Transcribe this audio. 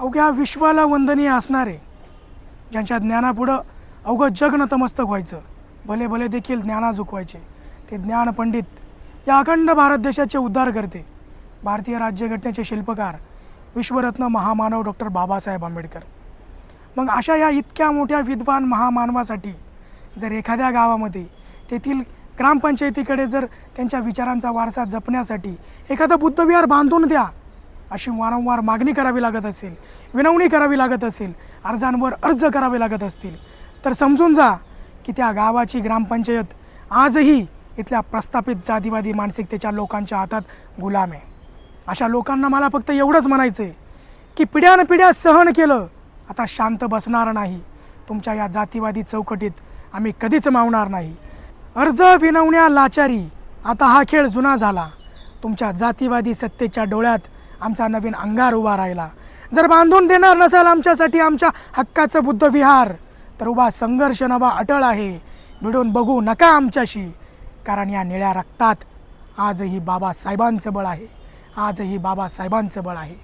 अवघ्या विश्वाला वंदनीय असणारे, ज्यांच्या ज्ञानापुढं अवघं जग नतमस्तक व्हायचं, भले भले देखील ज्ञाना झुकवायचे, ते ज्ञान पंडित या अखंड भारत देशाचे उद्धार करते, भारतीय राज्यघटनेचे शिल्पकार, विश्वरत्न महामानव डॉक्टर बाबासाहेब आंबेडकर. मग अशा या इतक्या मोठ्या विद्वान महामानवासाठी जर एखाद्या गावामध्ये तेथील ग्रामपंचायतीकडे जर त्यांच्या विचारांचा वारसा जपण्यासाठी एखादं बुद्धविहार बांधून द्या अशी वारंवार मागणी करावी लागत असेल, विनवणी करावी लागत असेल, अर्जांवर अर्ज करावे लागत असतील, तर समजून जा की त्या गावाची ग्रामपंचायत आजही इथल्या प्रस्थापित जातीवादी मानसिकतेच्या लोकांच्या हातात गुलाम आहे. अशा लोकांना मला फक्त एवढंच म्हणायचं आहे की पिढ्यानपिढ्या सहन केलं, आता शांत बसणार नाही. तुमच्या या जातीवादी चौकटीत आम्ही कधीच मावणार नाही. अर्ज विनवण्या लाचारी, आता हा खेळ जुना झाला. तुमच्या जातीवादी सत्तेच्या डोळ्यात आमचा नवीन अंगार उभा राहिला. जर बांधून देणार नसाल आमच्यासाठी आमच्या हक्काचं बुद्धविहार, तर उभा संघर्ष नवा अटळ आहे. भिडून बघू नका आमच्याशी, कारण या निळ्या रक्तात आजही बाबासाहेबांचं बळ आहे, आजही बाबासाहेबांचं बळ आहे.